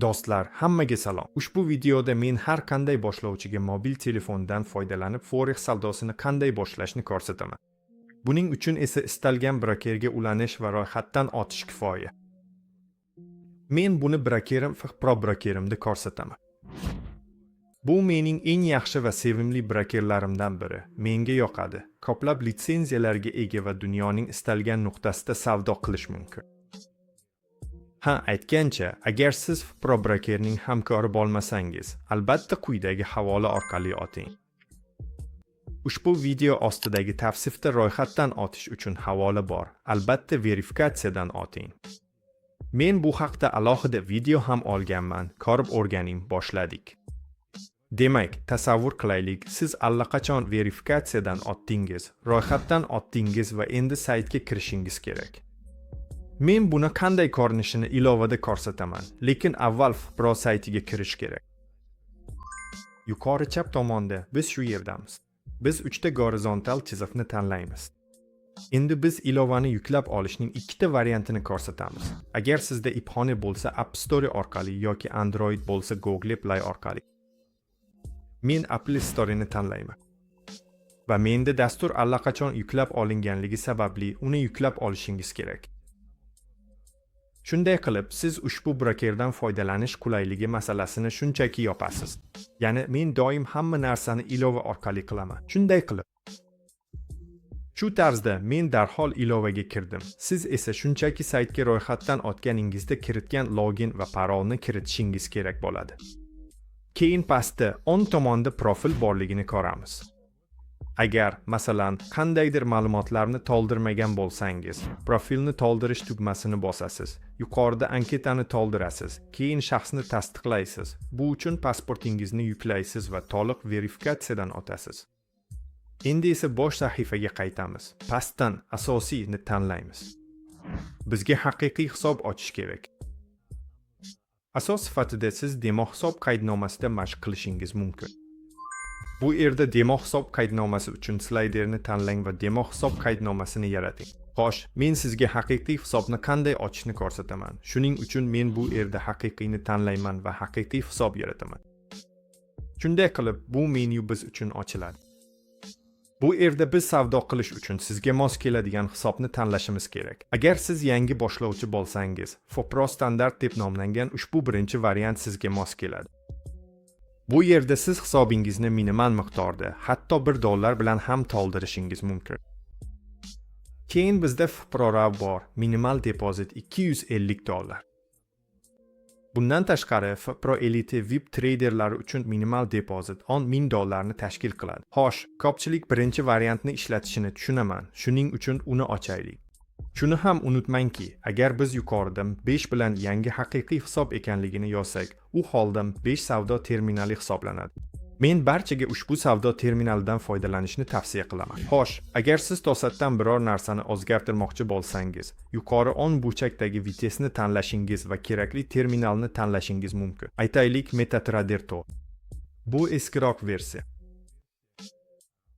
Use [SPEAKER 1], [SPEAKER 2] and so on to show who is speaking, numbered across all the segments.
[SPEAKER 1] Do'stlar, hammaga salom. Ushbu videoda men har qanday boshlovchiga mobil telefondan foydalanib forex savdosini qanday boshlashni ko'rsataman. Buning uchun esa istalgan brokerga ulanish va ro'yxatdan o'tish kifoya. Men buni brokerim Pro brokerimda ko'rsataman. Bu mening eng yaxshi va sevimli brokerlarimdan biri. Menga yoqadi. Ko'plab litsenziyalarga ega va dunyoning istalgan nuqtasida savdo qilish mumkin. Aytgancha, agar siz Pro brokerning hamkori bo'lmasangiz, albatta quyidagi havola orqali oting. Ushbu video ostidagi tavsifda ro'yxatdan o'tish uchun havola bor. Albatta verifikatsiyadan oting. Men bu haqda alohida video ham olganman. Ko'rib o'rganing, boshladik. Demak, tasavvur qilaylik, siz allaqachon verifikatsiyadan o'tdingiz, ro'yxatdan o'tdingiz va endi saytga kirishingiz kerak. Men buni qanday ko'rinishini ilovada ko'rsataman, lekin avval Pro saytiga kirish kerak. Yuqori chap tomonda biz shu yerdamiz. Biz 3 ta gorizontal chiziqni tanlaymiz. Endi biz ilovani yuklab olishning 2 ta variantini ko'rsatamiz. Agar sizda iPhone bo'lsa App Store orqali yoki Android bo'lsa Google Play orqali. Men Apple Store'ni tanlayman. Va menda dastur allaqachon yuklab olinganligi sababli uni yuklab olishingiz kerak. Shunday qilib, siz ushbu brokerdan foydalanish qulayligi masalasini shunchaki yopasiz. Ya'ni men doim hamma narsani ilova orqali qilaman. Shunday qilib, shu tarzda men darhol ilovaga kirdim. Siz esa shunchaki saytga ro'yxatdan o'tganingizda kiritgan login va parolni kiritishingiz kerak bo'ladi. Keyin pastda o'ng tomonda profil borligini ko'ramiz. Agar, masalan, qandaydir ma'lumotlarni to'ldirmagan bo'lsangiz, profilni to'ldirish tugmasini bosasiz. Yuqorida anketani to'ldirasiz, keyin shaxsni tasdiqlaysiz. Bu uchun pasportingizni yuklaysiz va to'liq verifikatsiyadan o'tasiz. Endi esa bosh sahifaga qaytamiz. Pastdan asosiyni tanlaymiz. Bizga haqiqiy hisob ochish kerak. Asos sifatida siz demo hisob qaydnomasida mashq qilishingiz mumkin. Bu yerda demo hisob qaydnomasi uchun slayderni tanlang va demo hisob qaydnomasini yarating. Xo'sh, men sizga haqiqiy hisobni qanday ochishni ko'rsataman. Shuning uchun men bu yerda haqiqiyni tanlayman va haqiqiy hisob yarataman. Shunday qilib, bu menu biz uchun ochiladi. Bu yerda biz savdo qilish uchun sizga mos keladigan hisobni tanlashimiz kerak. Agar siz yangi boshlovchi bo'lsangiz, Pro standart deb nomlangan ushbu birinchi variant sizga mos keladi. Bu yerda siz hisobingizni minimal miqdorda, hatto $1 bilan ham to'ldirishingiz mumkin. Keyin bizda Pro Raw bor, minimal depozit $250. Bundan tashqari, Pro Elite VIP traderlari uchun minimal depozit $10,000 ni tashkil qiladi. Xo'sh, ko'pchilik birinchi variantni ishlatishini tushunaman. Shuning uchun uni ochaylik. Shuni ham unutmangki, agar biz yuqorida 5 bilan yangi haqiqiy hisob ekanligini yozsak, u holda 5 savdo terminali hisoblanadi. Men barchaga ushbu savdo terminalidan foydalanishni tavsiya qilaman. Xo'sh, agar siz to'satdan biror narsani o'zgartirmoqchi bo'lsangiz, yuqori 10 burchakdagi vitesni tanlashingiz va kerakli terminalni tanlashingiz mumkin. Aytaylik, MetaTrader 4. Bu eskiroq versiya.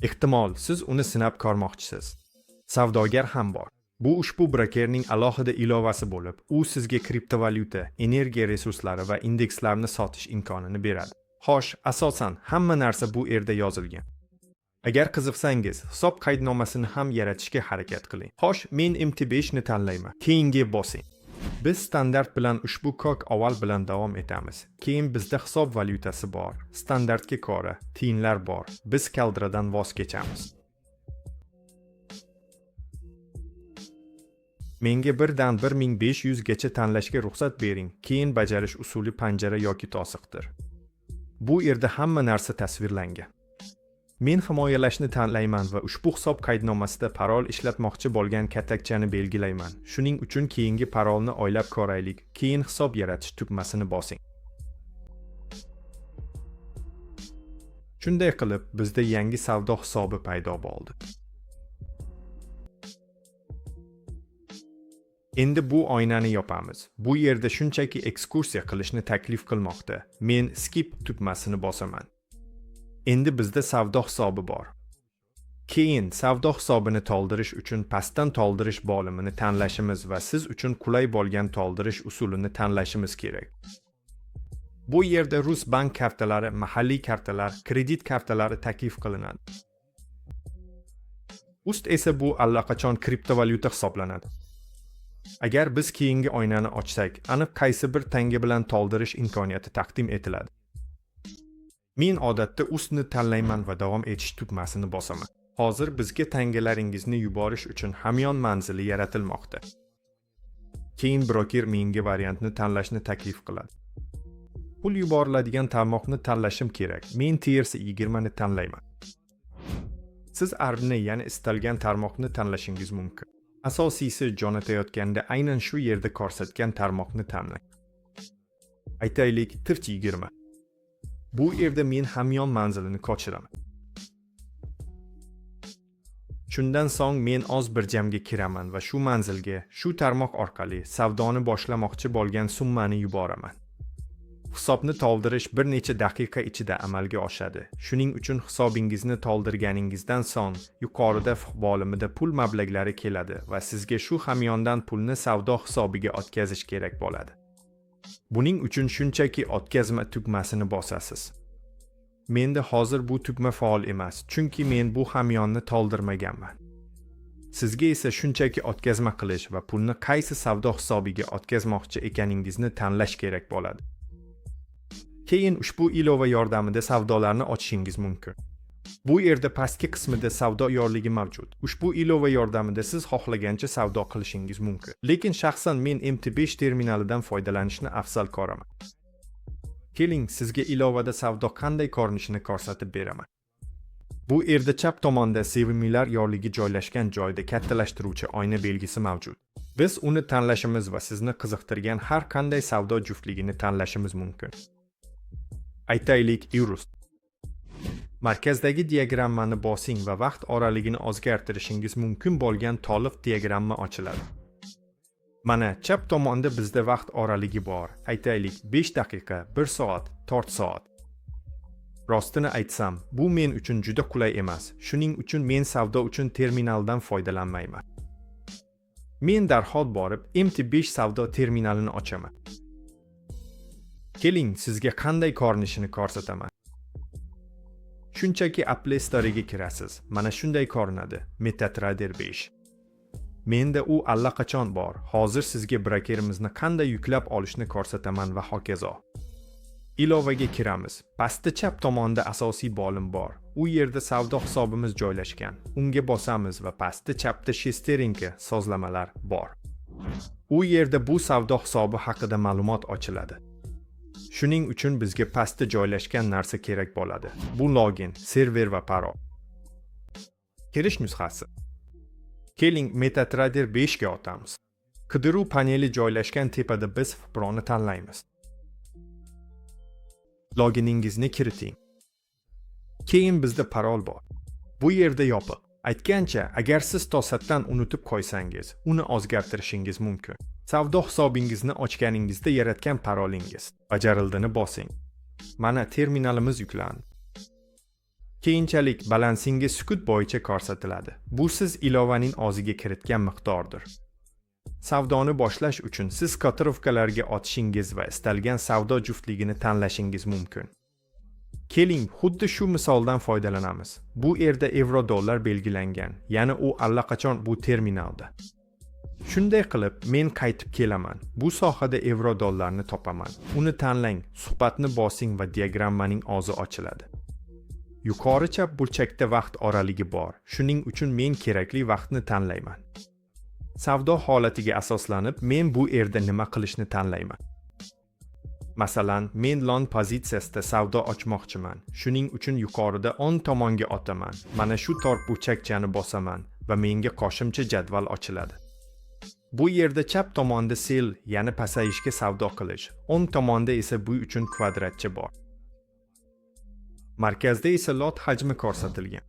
[SPEAKER 1] Ehtimol siz uni sinab ko'rmoqchisiz. Savdogar ham bor. Bu ushbu brokerning alohida ilovasi bo'lib, u sizga kriptovalyuta, energiya resurslari va indekslarni sotish imkonini beradi. Xo'sh, asosan hamma narsa bu yerda yozilgan. Agar qiziqsangiz, hisob qaydnomasini ham yaratishga harakat qiling. Xo'sh, men MT5 ni tanlayman. Keyinga bosing. Biz standart bilan ushbu kod avval bilan davom etamiz. Keyin bizda hisob valyutasi bor, standartga ko'ra tiyinlar bor. Biz kaldradan voz kechamiz. Menga birdan 1500 gacha tanlashga ruxsat bering. Keyin bajarish usuli panjara yoki to'siqdir. Bu yerda hamma narsa tasvirlangan. Men himoyalashni tanlayman va ushbu hisob qaydnomasida parol ishlatmoqchi bo'lgan katakchani belgilayman. Shuning uchun keyingi parolni o'ylab ko'raylik. Keyin hisob yaratish tugmasini bosing. Shunday qilib, bizda yangi savdo hisobi paydo bo'ldi. Endi bu oynani yopamiz. Bu yerda shunchaki ekskursiya qilishni taklif qilmoqda. Men skip tugmasini bosaman. Endi bizda savdo hisobi bor. Keyin savdo hisobini to'ldirish uchun pastdan to'ldirish bo'limini tanlashimiz va siz uchun qulay bo'lgan to'ldirish usulini tanlashimiz kerak. Bu yerda rus bank kartalari, mahalliy kartalar, kredit kartalari taklif qilinadi. Ust esa bu allaqachon kriptovalyuta hisoblanadi. Agar biz keyingi oynani ochsak, aniq qaysi bir tanga bilan to'ldirish imkoniyati taqdim etiladi. Men odatda ustni tanlayman va davom etish tugmasini bosaman. Hozir bizga tangalaringizni yuborish uchun hamyon manzili yaratilmoqda. Keyin broker menga variantni tanlashni taklif qiladi. Pul yuboriladigan tarmoqni tanlashim kerak. Men TRC20 ni tanlayman. Siz ARBni, ya'ni istalgan tarmoqni tanlashingiz mumkin. Asosiysi jo'natayotganda aynan shu yerda ko'rsatgan tarmoqni tanlang. Aytaylik, TRC20. Bu yerda men hamyon manzilini ko'chiraman. Shundan so'ng men oz bir jamga kiraman va shu manzilga, shu tarmoq orqali savdoni boshlamoqchi bo'lgan summani yuboraman. Hisobni to'ldirish bir necha daqiqa ichida amalga oshadi. Shuning uchun hisobingizni to'ldirganingizdan so'ng yuqorida bo'limida pul mablaglari keladi va sizga shu hamyondan pulni savdo hisobiga o'tkazish kerak bo'ladi. Buning uchun shunchaki o'tkazma tugmasini bosasiz. Menda hozir bu tugma faol emas, chunki men bu hamyonni to'ldirmaganman. Sizga esa shunchaki o'tkazma qilish va pulni qaysi savdo hisobiga o'tkazmoqchi ekaningizni tanlash kerak bo'ladi. Keyin ushbu ilova yordamida savdolarni ochishingiz mumkin. Bu yerda pastki qismida savdo yorligi mavjud. Ushbu ilova yordamida siz xohlagancha savdo qilishingiz mumkin. Lekin shaxsan men MT5 terminalidan foydalanishni afzal ko'raman. Keling, sizga ilovada savdo qanday ko'rinishini ko'rsatib beraman. Bu yerda chap tomonda sevimlilar yorligi joylashgan joyda kattalashtiruvchi oyna belgisi mavjud. Biz uni tanlashimiz va sizni qiziqtirgan har qanday savdo juftligini tanlashimiz mumkin. Aytaylik, Eurus. Markazdagi diagrammani bosing va vaqt oraligini o'zgartirishingiz mumkin bo'lgan to'liq diagramma ochiladi. Mana chap tomonda bizda vaqt oraligi bor. Aytaylik, 5 daqiqa, 1 soat, 4 soat. Rostini aytsam, bu men uchun juda qulay emas. Shuning uchun men savdo uchun terminaldan foydalanmayman. Men darhol borib MT5 savdo terminalini ochaman. Keling, sizga qanday ko'rinishini ko'rsataman. Shunchaki Apple Store'ga kirasiz. Mana shunday ko'rinadi. MetaTrader 5. Menda u allaqachon bor. Hozir sizga brokerimizni qanday yuklab olishni ko'rsataman va hokazo. Ilovaga kiramiz. Pastda chap tomonda asosiy bo'lim bor. U yerda savdo hisobimiz joylashgan. Unga bosamiz va pastda chapda shesteringi sozlamalar bor. U yerda bu savdo hisobi haqida ma'lumot ochiladi. Shuning uchun bizga pastda joylashgan narsa kerak bo'ladi. Bu login, server va parol. Kirish nusxasi. Keling, MetaTrader 5 ga o'tamiz. Qidiruv paneli joylashgan tepada biz Fiproni tanlaymiz. Loginingizni kiriting. Keyin bizda parol bor. Bu yerda yopiq. Aytgancha, agar siz to'satdan unutib qo'ysangiz, uni o'zgartirishingiz mumkin. Savdo hisobingizni ochganingizda yaratgan parolingiz. Bajarildini bosing. Mana terminalimiz yuklandi. Keyinchalik balansingiz sukut bo'yicha ko'rsatiladi. Bu siz ilovaning o'ziga kiritgan miqdordir. Savdoni boshlash uchun siz kotirovkalarga o'tishingiz va istalgan savdo juftligini tanlashingiz mumkin. Keling, xuddi shu misoldan foydalanamiz. Bu yerda evro-dollar belgilangan, ya'ni u allaqachon bu terminalda. Shunday qilib, men qaytib kelaman. Bu sohada evro-dollarni topaman. Uni tanlang, suhbatni bosing va diagrammaning o'zi ochiladi. Yuqori chap burchakda vaqt oraligi bor. Shuning uchun men kerakli vaqtni tanlayman. Savdo holatiga asoslanib, men bu yerda nima qilishni tanlayman. Masalan, men long pozitsiyasida savdo ochmoqchiman. Shuning uchun yuqorida 10 tomonga o'taman. Mana shu tor burchakchani bosaman va menga qo'shimcha jadval ochiladi. Bu yerda chap tomonda sell, ya'ni pasayishga savdo qilish, o'ng tomonda esa bu uchun kvadratcha bor. Markazda esa lot hajmi ko'rsatilgan.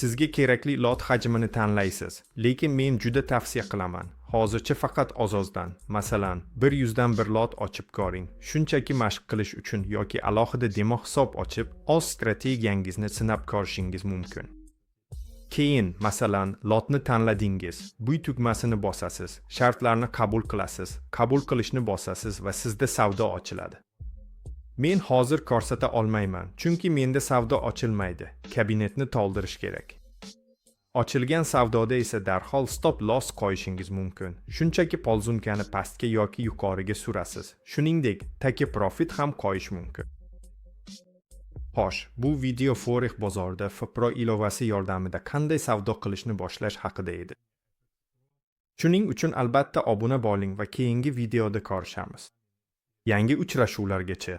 [SPEAKER 1] Sizga kerakli lot hajmini tanlaysiz, lekin men juda tavsiya qilaman. Hozircha faqat ozozdan, masalan, 100 dan 1 lot ochib ko'ring. Shunchaki mashq qilish uchun yoki alohida demo hisob ochib, o'z strategiyangizni sinab ko'rishingiz mumkin. Keyin, masalan, lotni tanladingiz. Bu tugmasini bosasiz. Shartlarni qabul qilasiz. Qabul qilishni bosasiz va sizda savdo ochiladi. Men hozir ko'rsata olmayman, chunki menda savdo ochilmaydi. Kabinetni to'ldirish kerak. Ochilgan savdoda esa darhol stop loss qo'yishingiz mumkin. Shunchaki polzumkani pastga yoki yuqoriga surasiz. Shuningdek, take profit ham qo'yish mumkin. Xo'sh, bu video forex bozorida FPRO ilovasi yordamida qanday savdo qilishni boshlash haqida edi. Shuning uchun albatta obuna bo'ling va keyingi videoda ko'rishamiz. Yangi uchrashuvlargacha